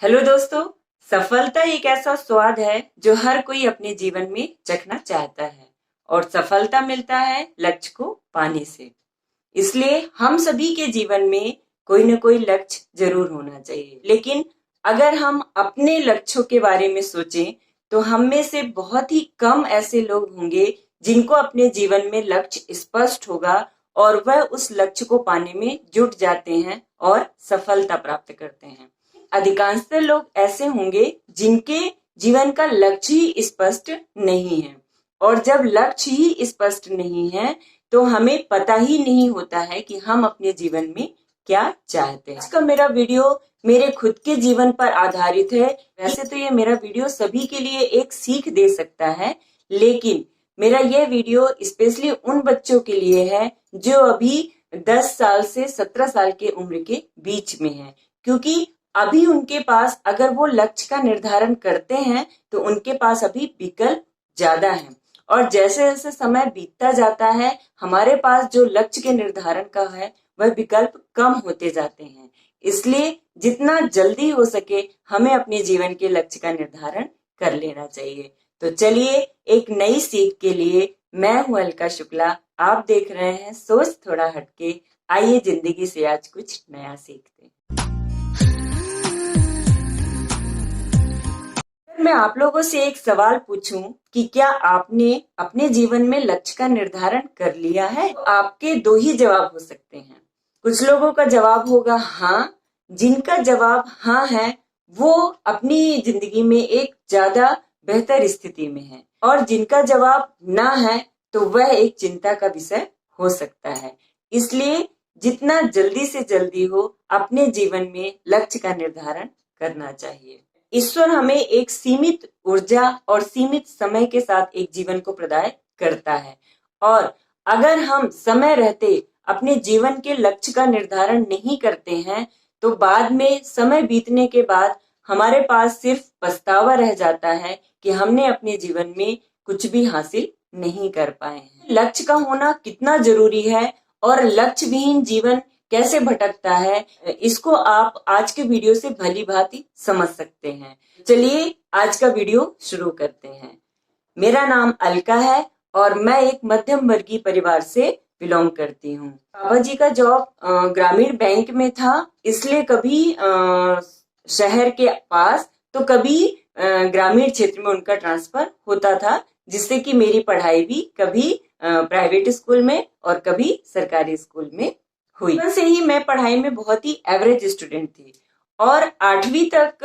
Hello दोस्तों। सफलता एक ऐसा स्वाद है जो हर कोई अपने जीवन में चखना चाहता है और सफलता मिलता है लक्ष्य को पाने से। इसलिए हम सभी के जीवन में कोई न कोई लक्ष्य जरूर होना चाहिए, लेकिन अगर हम अपने लक्ष्यों के बारे में सोचें तो हम में से बहुत ही कम ऐसे लोग होंगे जिनको अपने जीवन में लक्ष्य स्पष्ट होगा और वह उस लक्ष्य को पाने में जुट जाते हैं और सफलता प्राप्त करते हैं। अधिकांशतः लोग ऐसे होंगे जिनके जीवन का लक्ष्य ही स्पष्ट नहीं है, और जब लक्ष्य ही स्पष्ट नहीं है तो हमें पता ही नहीं होता है कि हम अपने जीवन में क्या चाहते हैं। आज का मेरा वीडियो मेरे खुद के जीवन पर आधारित है। वैसे तो ये मेरा वीडियो सभी के लिए एक सीख दे सकता है, लेकिन मेरा यह वीडियो स्पेशली उन बच्चों के लिए है जो अभी 10 साल से 17 साल के उम्र के बीच में है, क्योंकि अभी उनके पास अगर वो लक्ष्य का निर्धारण करते हैं तो उनके पास अभी विकल्प ज्यादा है, और जैसे जैसे समय बीतता जाता है हमारे पास जो लक्ष्य के निर्धारण का है वह विकल्प कम होते जाते हैं। इसलिए जितना जल्दी हो सके हमें अपने जीवन के लक्ष्य का निर्धारण कर लेना चाहिए। तो चलिए, एक नई सीख के लिए मैं हूं अलका शुक्ला, आप देख रहे हैं सोच थोड़ा हटके। आइए जिंदगी से आज कुछ नया सीखते हैं। मैं आप लोगों से एक सवाल पूछूं कि क्या आपने अपने जीवन में लक्ष्य का निर्धारण कर लिया है? तो आपके दो ही जवाब हो सकते हैं। कुछ लोगों का जवाब होगा हाँ। जिनका जवाब हाँ है वो अपनी जिंदगी में एक ज्यादा बेहतर स्थिति में है, और जिनका जवाब ना है तो वह एक चिंता का विषय हो सकता है। इसलिए जितना जल्दी से जल्दी हो अपने जीवन में लक्ष्य का निर्धारण करना चाहिए। ईश्वर हमें एक सीमित ऊर्जा और सीमित समय के साथ एक जीवन को प्रदान करता है, और अगर हम समय रहते अपने जीवन के लक्ष्य का निर्धारण नहीं करते हैं तो बाद में समय बीतने के बाद हमारे पास सिर्फ पछतावा रह जाता है कि हमने अपने जीवन में कुछ भी हासिल नहीं कर पाए हैं। लक्ष्य का होना कितना जरूरी है और लक्ष्य विहीन जीवन कैसे भटकता है, इसको आप आज के वीडियो से भली भांति समझ सकते हैं। चलिए आज का वीडियो शुरू करते हैं। मेरा नाम अलका है और मैं एक मध्यम वर्गीय परिवार से बिलोंग करती हूँ। पापा जी का जॉब ग्रामीण बैंक में था, इसलिए कभी शहर के पास तो कभी ग्रामीण क्षेत्र में उनका ट्रांसफर होता था, जिससे कि मेरी पढ़ाई भी कभी प्राइवेट स्कूल में और कभी सरकारी स्कूल में हुई। बचपन से ही मैं पढ़ाई में बहुत ही एवरेज स्टूडेंट थी, और 8वीं तक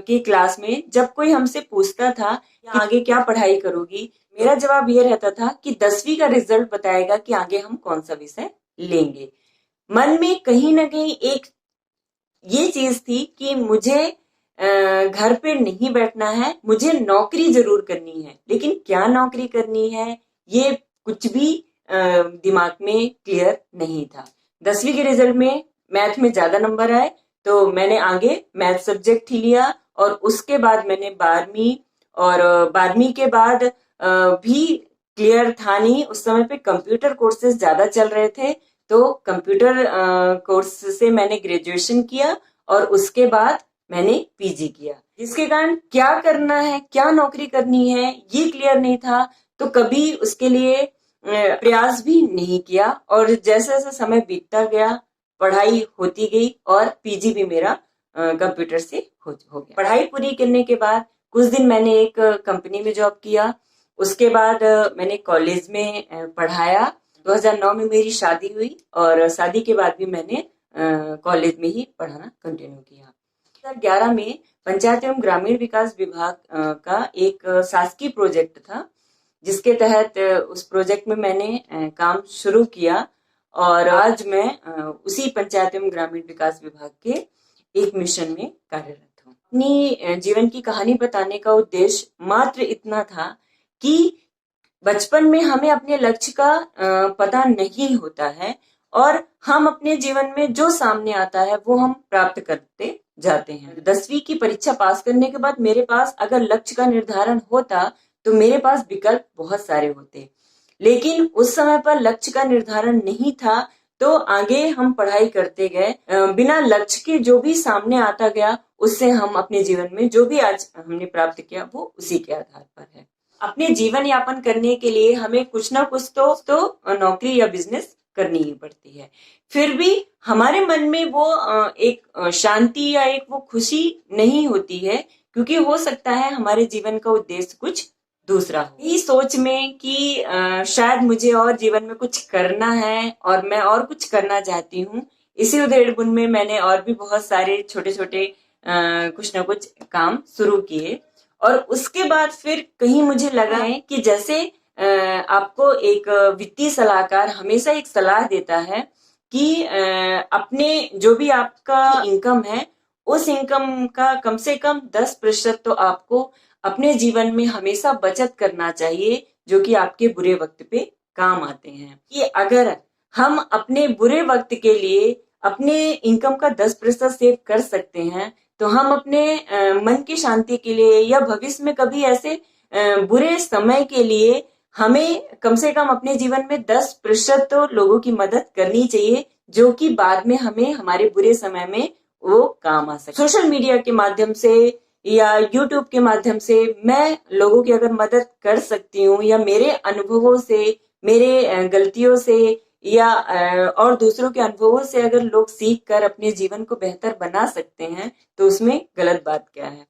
की क्लास में जब कोई हमसे पूछता था कि आगे क्या पढ़ाई करोगी, मेरा जवाब ये रहता था कि 10वीं का रिजल्ट बताएगा कि आगे हम कौन सा विषय लेंगे। मन में कहीं ना कहीं एक ये चीज थी कि मुझे घर पे नहीं बैठना है, मुझे नौकरी जरूर करनी है, लेकिन क्या नौकरी करनी है ये कुछ भी दिमाग में क्लियर नहीं था। 10वीं के रिजल्ट में मैथ में ज्यादा नंबर आए तो मैंने आगे मैथ सब्जेक्ट ही लिया, और उसके बाद मैंने 12वीं, और 12वीं के बाद भी क्लियर था नहीं। उस समय पे कंप्यूटर कोर्सेज ज्यादा चल रहे थे, तो कंप्यूटर कोर्स से मैंने ग्रेजुएशन किया और उसके बाद मैंने पीजी किया, जिसके कारण क्या करना है, क्या नौकरी करनी है ये क्लियर नहीं था, तो कभी उसके लिए प्रयास भी नहीं किया। और जैसे जैसे समय बीतता गया पढ़ाई होती गई और पीजी भी मेरा कंप्यूटर से हो गया। पढ़ाई पूरी करने के बाद कुछ दिन मैंने एक कंपनी में जॉब किया, उसके बाद मैंने कॉलेज में पढ़ाया। 2009 में मेरी शादी हुई और शादी के बाद भी मैंने कॉलेज में ही पढ़ाना कंटिन्यू किया। 2011 में पंचायत एवं ग्रामीण विकास विभाग का एक शासकीय प्रोजेक्ट था, जिसके तहत उस प्रोजेक्ट में मैंने काम शुरू किया, और आज मैं उसी पंचायत एवं ग्रामीण विकास विभाग के एक मिशन में कार्यरत हूँ। अपनी जीवन की कहानी बताने का उद्देश्य मात्र इतना था कि बचपन में हमें अपने लक्ष्य का पता नहीं होता है, और हम अपने जीवन में जो सामने आता है वो हम प्राप्त करते जाते हैं। 10वीं की परीक्षा पास करने के बाद मेरे पास अगर लक्ष्य का निर्धारण होता तो मेरे पास विकल्प बहुत सारे होते, लेकिन उस समय पर लक्ष्य का निर्धारण नहीं था, तो आगे हम पढ़ाई करते गए, बिना लक्ष्य के जो भी सामने आता गया उससे हम अपने जीवन में जो भी आज हमने प्राप्त किया वो उसी के आधार पर है। अपने जीवन यापन करने के लिए हमें कुछ ना कुछ तो नौकरी या बिजनेस करनी ही पड़ती है। फिर भी हमारे मन में वो एक शांति या एक वो खुशी नहीं होती है, क्योंकि हो सकता है हमारे जीवन का उद्देश्य कुछ दूसरा हो। यही सोच में कि शायद मुझे और जीवन में कुछ करना है और मैं और कुछ करना चाहती हूँ, इसी उधेड़-बुन में मैंने और भी बहुत सारे छोटे छोटे कुछ ना कुछ काम शुरू किए। और उसके बाद फिर कहीं मुझे लगा है कि जैसे आपको एक वित्तीय सलाहकार हमेशा एक सलाह देता है कि अपने जो भी आपका इनकम है उस इनकम का कम से कम 10% तो आपको अपने जीवन में हमेशा बचत करना चाहिए, जो कि आपके बुरे वक्त पे काम आते हैं। कि अगर हम अपने बुरे वक्त के लिए अपने इनकम का 10% सेव कर सकते हैं, तो हम अपने मन की शांति के लिए या भविष्य में कभी ऐसे बुरे समय के लिए हमें कम से कम अपने जीवन में 10% तो लोगों की मदद करनी चाहिए, जो कि बाद में हमें हमारे बुरे समय में वो काम आ सके। सोशल मीडिया के माध्यम से या यूट्यूब के माध्यम से मैं लोगों की अगर मदद कर सकती हूँ, या मेरे अनुभवों से, मेरे गलतियों से या और दूसरों के अनुभवों से अगर लोग सीख कर अपने जीवन को बेहतर बना सकते हैं, तो उसमें गलत बात क्या है।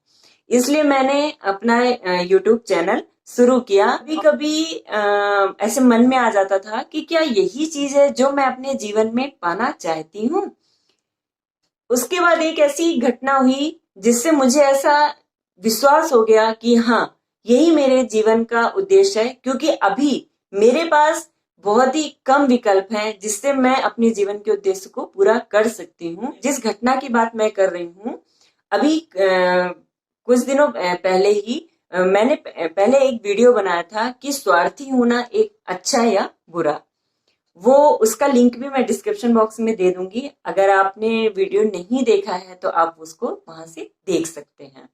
इसलिए मैंने अपना यूट्यूब चैनल शुरू किया। कभी कभी ऐसे मन में आ जाता था कि क्या यही चीज है जो मैं अपने जीवन में पाना चाहती हूँ। उसके बाद एक ऐसी घटना हुई जिससे मुझे ऐसा विश्वास हो गया कि हाँ, यही मेरे जीवन का उद्देश्य है, क्योंकि अभी मेरे पास बहुत ही कम विकल्प हैं जिससे मैं अपने जीवन के उद्देश्य को पूरा कर सकती हूँ। जिस घटना की बात मैं कर रही हूँ, अभी कुछ दिनों पहले ही मैंने पहले एक वीडियो बनाया था कि स्वार्थी होना एक अच्छा या बुरा। वो उसका लिंक भी मैं डिस्क्रिप्शन बॉक्स में दे दूंगी। अगर आपने वीडियो नहीं देखा है तो आप उसको वहां से देख सकते हैं।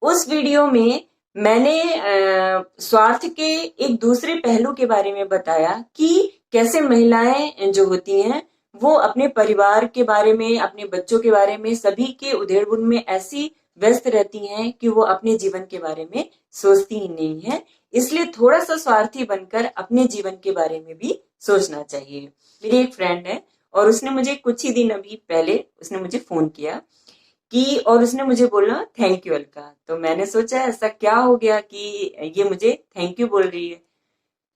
उस वीडियो में मैंने स्वार्थ के एक दूसरे पहलू के बारे में बताया कि कैसे महिलाएं जो होती हैं वो अपने परिवार के बारे में, अपने बच्चों के बारे में, सभी के उधेड़-बुन में ऐसी व्यस्त रहती हैं कि वो अपने जीवन के बारे में सोचती ही नहीं है। इसलिए थोड़ा सा स्वार्थी बनकर अपने जीवन के बारे में भी सोचना चाहिए। मेरी एक फ्रेंड है और उसने मुझे कुछ ही दिन अभी पहले उसने मुझे फोन किया कि, और उसने मुझे बोला थैंक यू अलका। तो मैंने सोचा ऐसा क्या हो गया कि ये मुझे थैंक यू बोल रही है।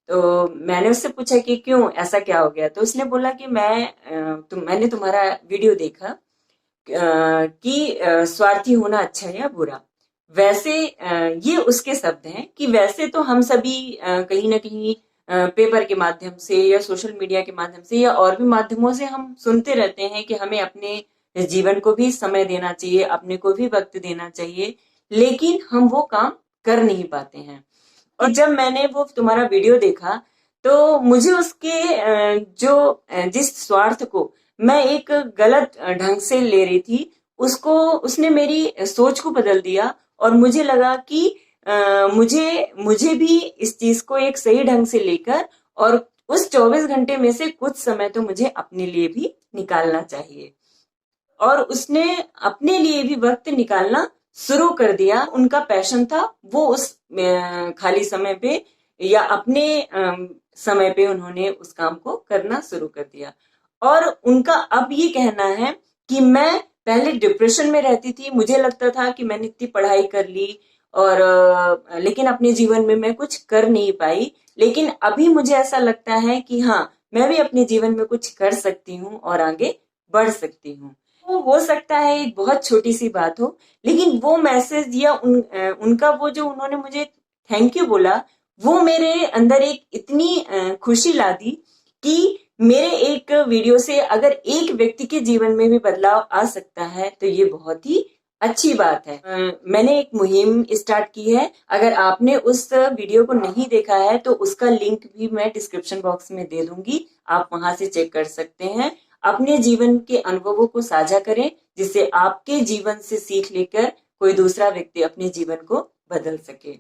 तो मैंने उससे पूछा कि क्यों, ऐसा क्या हो गया। तो उसने बोला कि मैंने तुम्हारा वीडियो देखा कि स्वार्थी होना अच्छा है या बुरा। वैसे ये उसके शब्द हैं कि वैसे तो हम सभी कहीं ना कहीं पेपर के माध्यम से या सोशल मीडिया के माध्यम से या और भी माध्यमों से हम सुनते रहते हैं कि हमें अपने जीवन को भी समय देना चाहिए, अपने को भी वक्त देना चाहिए, लेकिन हम वो काम कर नहीं पाते हैं। और जब मैंने वो तुम्हारा वीडियो देखा तो मुझे उसके जिस स्वार्थ को मैं एक गलत ढंग से ले रही थी, उसको उसने मेरी सोच को बदल दिया। और मुझे लगा कि मुझे भी इस चीज को एक सही ढंग से लेकर और उस 24 घंटे में से कुछ समय तो मुझे अपने लिए भी निकालना चाहिए। और उसने अपने लिए भी वक्त निकालना शुरू कर दिया। उनका पैशन था, वो उस खाली समय पे या अपने समय पे उन्होंने उस काम को करना शुरू कर दिया। और उनका अब ये कहना है कि मैं पहले डिप्रेशन में रहती थी, मुझे लगता था कि मैंने इतनी पढ़ाई कर ली और लेकिन अपने जीवन में मैं कुछ कर नहीं पाई, लेकिन अभी मुझे ऐसा लगता है कि हाँ, मैं भी अपने जीवन में कुछ कर सकती हूँ और आगे बढ़ सकती हूँ। वो हो सकता है एक बहुत छोटी सी बात हो, लेकिन वो मैसेज या उनका वो जो उन्होंने मुझे थैंक यू बोला, वो मेरे अंदर एक इतनी खुशी ला दी कि मेरे एक वीडियो से अगर एक व्यक्ति के जीवन में भी बदलाव आ सकता है तो ये बहुत ही अच्छी बात है। मैंने एक मुहिम स्टार्ट की है। अगर आपने उस वीडियो को नहीं देखा है तो उसका लिंक भी मैं डिस्क्रिप्शन बॉक्स में दे दूंगी, आप वहां से चेक कर सकते हैं। अपने जीवन के अनुभवों को साझा करें, जिससे आपके जीवन से सीख लेकर कोई दूसरा व्यक्ति अपने जीवन को बदल सके।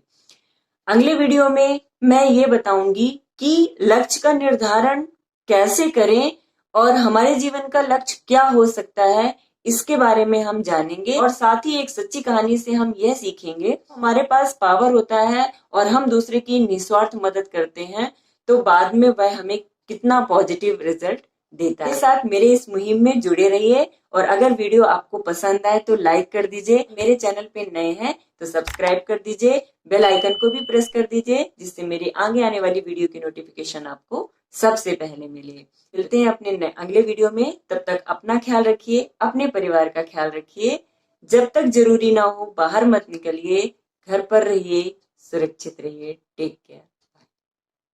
अगले वीडियो में मैं ये बताऊंगी कि लक्ष्य का निर्धारण कैसे करें और हमारे जीवन का लक्ष्य क्या हो सकता है, इसके बारे में हम जानेंगे। और साथ ही एक सच्ची कहानी से हम यह सीखेंगे, हमारे पास पावर होता है और हम दूसरे की निस्वार्थ मदद करते हैं तो बाद में वह हमें कितना पॉजिटिव रिजल्ट देता है। साथ मेरे इस मुहिम में जुड़े रहिए और अगर वीडियो आपको पसंद आए तो लाइक कर दीजिए। मेरे चैनल पे नए हैं तो सब्सक्राइब कर दीजिए, बेल आइकन को भी प्रेस कर दीजिए जिससे मेरी आगे आने वाली वीडियो की नोटिफिकेशन आपको सबसे पहले मिले। मिलते हैं अपने अगले वीडियो में, तब तक अपना ख्याल रखिए, अपने परिवार का ख्याल रखिए। जब तक जरूरी ना हो बाहर मत निकलिए, घर पर रहिए, सुरक्षित रहिए। Take care.